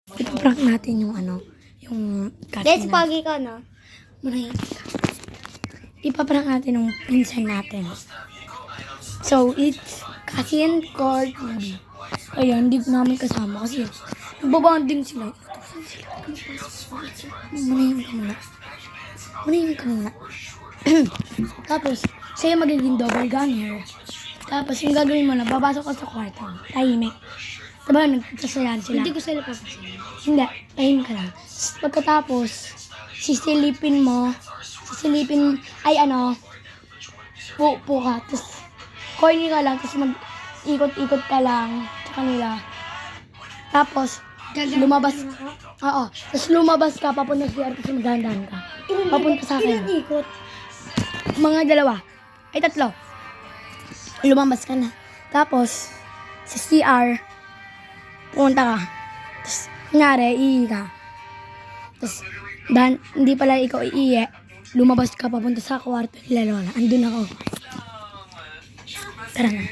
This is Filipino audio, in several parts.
Ipaprank natin yung yung Let's pagi ka na. Ipaprank natin yung pinsan natin. So, it's Cassie and Courtney. Kaya hindi namin kasama kasi nagbabanding sila. Manahimik ka muna. Tapos, siya yung magiging double ganger. Tapos, yung gagawin mo na, babasok ka sa kwarto. Tahimik. Diba, nagsasayahan sila? Hindi ko sila papasayahan. Hindi, tahimik ka lang. Pagkatapos, sisilipin, pupo ka. Tapos, corny ka lang. Tapos, mag-ikot-ikot ka lang sa kanila. Tapos, lumabas. Oo. Tapos, lumabas ka, papunta sa CR, tapos maghandahan ka. Papunta sa akin. Ilang ikot? Mga dalawa. Ay, tatlo. Lumabas ka na. Tapos, sa CR, pumunta ka. Tapos, kunyari, iihi ka. Tapos, hindi pala ikaw iihi, lumabas ka papunta sa kwarto nila Lola. Andun ako. Tara na.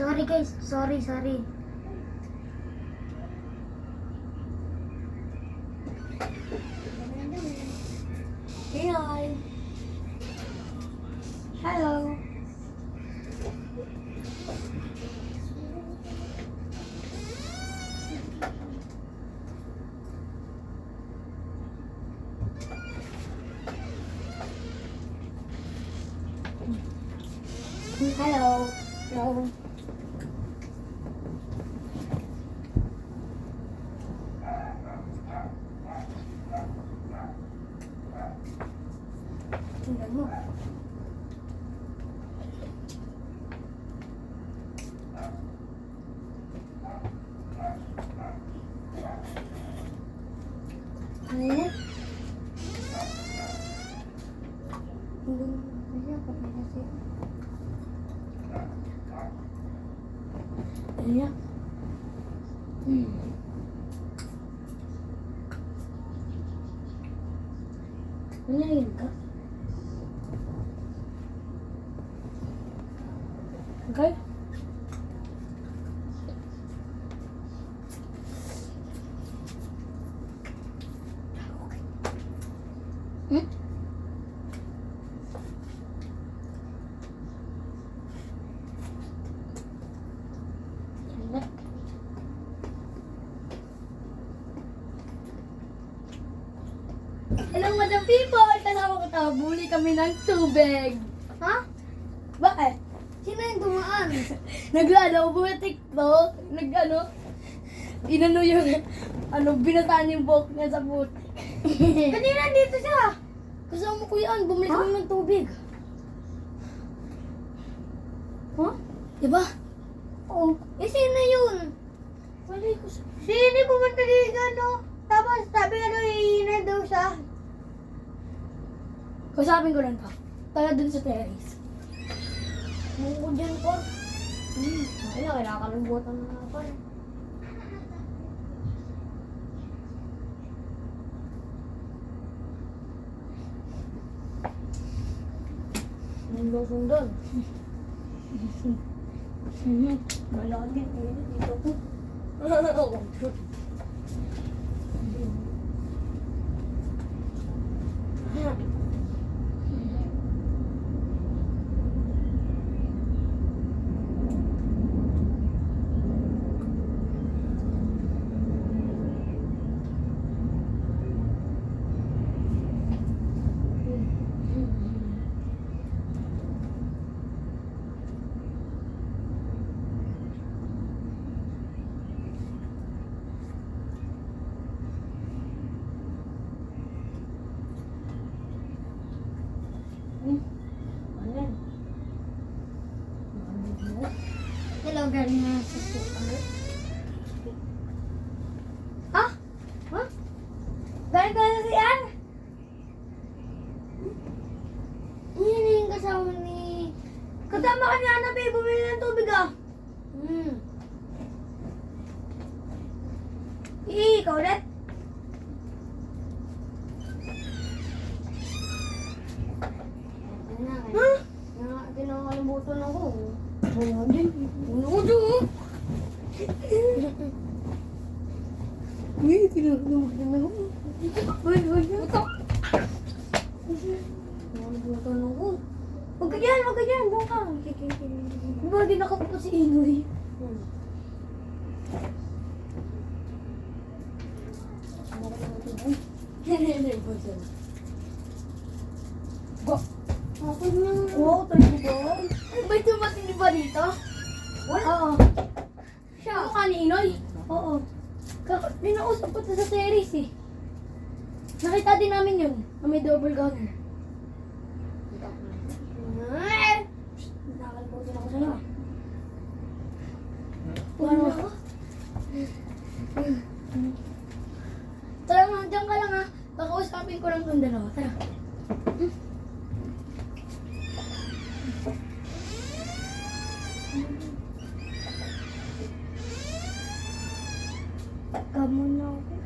Sorry guys, sorry. Hi. Hello. Hello. Hello. Tingnan mo. Ano yan? Ano yan? Ano ka? Okay? Hmm? Hello, Madam People! Kasama ko tao, buli kami ng tubig. Ha? Bakit? Sino yung dumaan? Bumatik to. Inano yung, binataan yung buhok niya sa butik. Kanina dito siya. Kasama ko yan, bumili kami ng tubig. Huh? Diba? Oo. Sino yun? Wali ko sa... Sino pumunta dito, no? Tapos sabi iinay daw siya. Kausapin ko lang to. Taga dun sa terrace. Mungko dyan ko. Ay na, kinakalimbutan na ako eh. Ang losong doon. Malagin eh, dito ko. Hello, galing na sa school. Ha? Ha? Galing ka na si Ann? Yun yung kasama ni... Kasama ka ni Ana, babe. Bumili ng tubig ah. Ikaw ulit? Huh? Kinakalimutan ako. Oo, din. Uno. Uy, kinakalimutan ako. Uy. Ito. Kinakalimutan ako. Huwag ka dyan. Doon ka. Diba, di nakapupo si Inoy. Go. Ako na. Wow, talaga ba? May dumating di ba dito? Oo. Siya. Ano ka ni Inoy? Oo. Dinausap ko to sa series eh. Nakita din namin yun, na may double gunner. Nakakalimutan ako sa'yo. Ano ako? Tara nga, dyan ka lang ha. Kakausapin ko lang itong dalawa. Tara. Kamu na ako.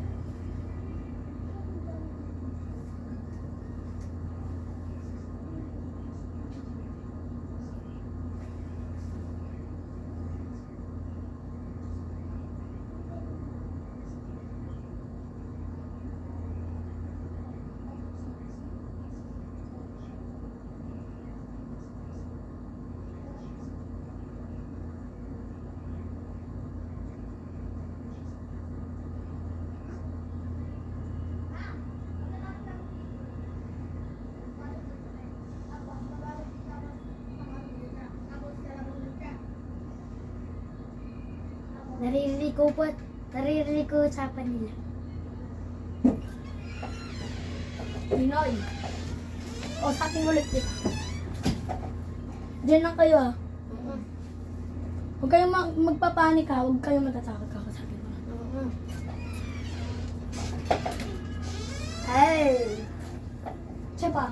Naririnig ko usapan nila. Pinoy. O, sa ating ulit kita. Diyan lang kayo ha. Huwag kayong magpapanik ha. Huwag kayong matatakot kakasabi ko. Hey! Siya pa.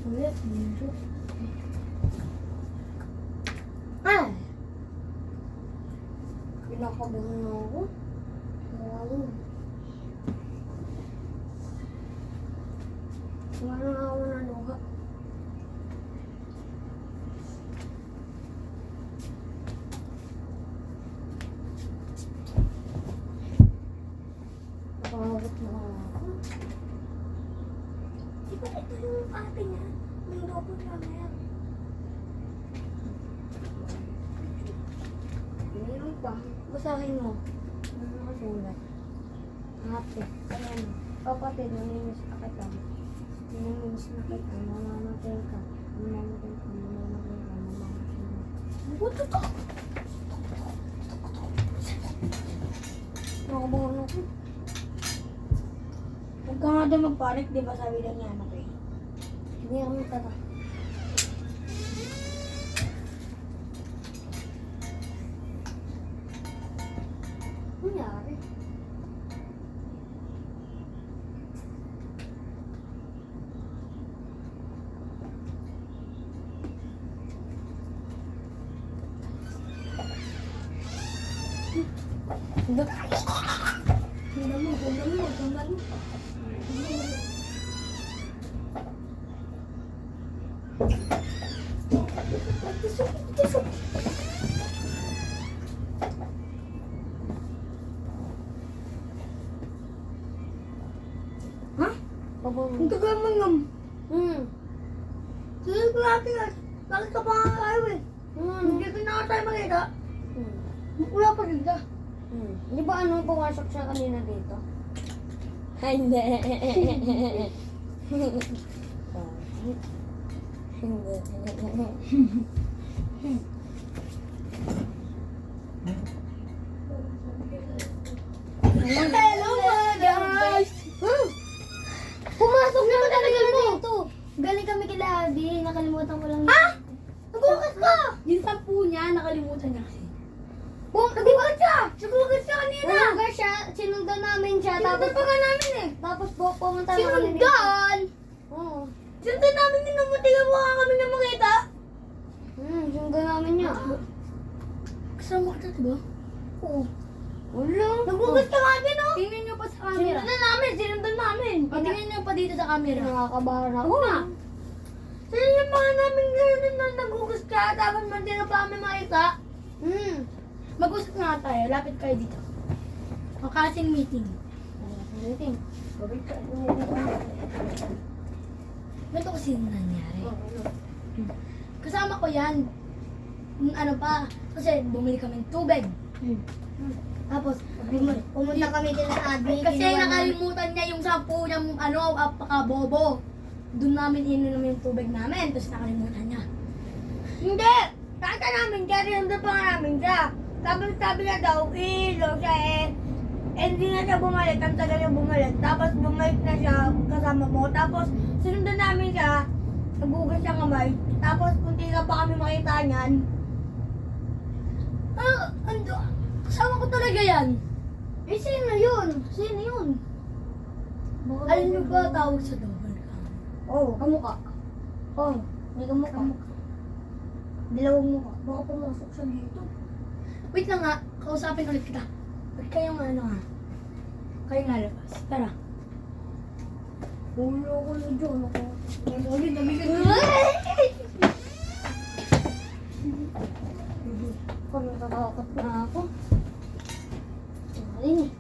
Ulit, medyo. Ah! Pinakabahan na ako. Lalo. Wala na ako na luha. Napakabot na ako. Di ba ito yung ate niya? May double camera. Meron pa. Basahin mo. Ano nakasulat? Ate. Ayan. Kapatid, namimiss ka kita. Namimiss na kita. Mamamatay ka. Mamamatay ka. Mamamatay ka. Mamamatay ka. What the fuck? Nakabahan ako. Huwag ka nga daw magpanik, di ba sabi lang niya anak eh. Hindi ako matata. Nangyari? Ganda mo. Tisok. Ha? Ang tagal mo ngam. Sige ko natin yan. Bakit ka pa nga kayo eh? Hindi ko na tayo makita. Wala pa rin ka. Di ba ano, pumasok siya kanina dito? Ay, hindi. Hello mga guys! Pumasok Ano na ba talaga talaga mo? dito. Galing kami kila Abby. Nakalimutan ko lang. Ha? Nagugas ka! Yung 10 niya, nakalimutan niya kasi. Nagugas siya! Nagugas siya kanina! Nagugas siya. Sinundan namin siya. Sinundan pa nga namin eh. Tapos pumunta na kami dito. Sinundan! Oo. Sinundan namin din ng matigang mukha kami na makita. Sinundan namin niya. Kasama ka na, diba? Oo. Wala. Nagugas ka nga din, oh! Tingnan niyo pa sa camera. Sinundan namin. O, Tingnan- tingnan niyo pa dito sa camera. Nakakabahan ako. Oo nga. Sinundan pa nga namin gano'n na nagugas ka, tapos man din na pa kami makita. Mag-usap nga tayo, lapit kayo dito. O kasing meeting. Meeting. Ganito kasi yung nangyari. Kasama ko yan. Ano pa, kasi bumili kami ng tubig. Tapos, Pumunta kami kila Abby. kasi kinuha namin- nakalimutan niya yung 10 niyang apaka-bobo. Doon namin ininom yung tubig namin, tapos nakalimutan niya. Hindi! Kata namin siya, rinundan pa nga namin siya. Sabi niya daw, ilaw siya hindi na siya bumalik, ang tagal niya bumalik. Tapos bumalik na siya kasama mo. Tapos sinundan namin siya, nagugas siya kamay. Tapos kunti ka pa kami makita niyan. Kasama ko talaga yan. sino yun? Sino yun? Alam niyo ba tawag sa double cam? Oo, kamukha. Oo, may kamukha. Dalawang mukha. Baka pumasok siya dito. Wait lang nga, kausapin ulit kita. Ba't kayong ano nga? Kayong lalabas. Tara. Ulo ko na dyan. Ulit, nabigyan ko. Kung natatakot na ako. Ayun eh.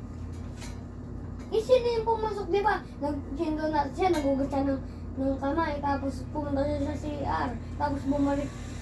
Sino yung pumasok, di ba? Nag-sindo na siya, nagugas siya ng kamay, tapos pumunta siya sa CR, tapos bumalik siya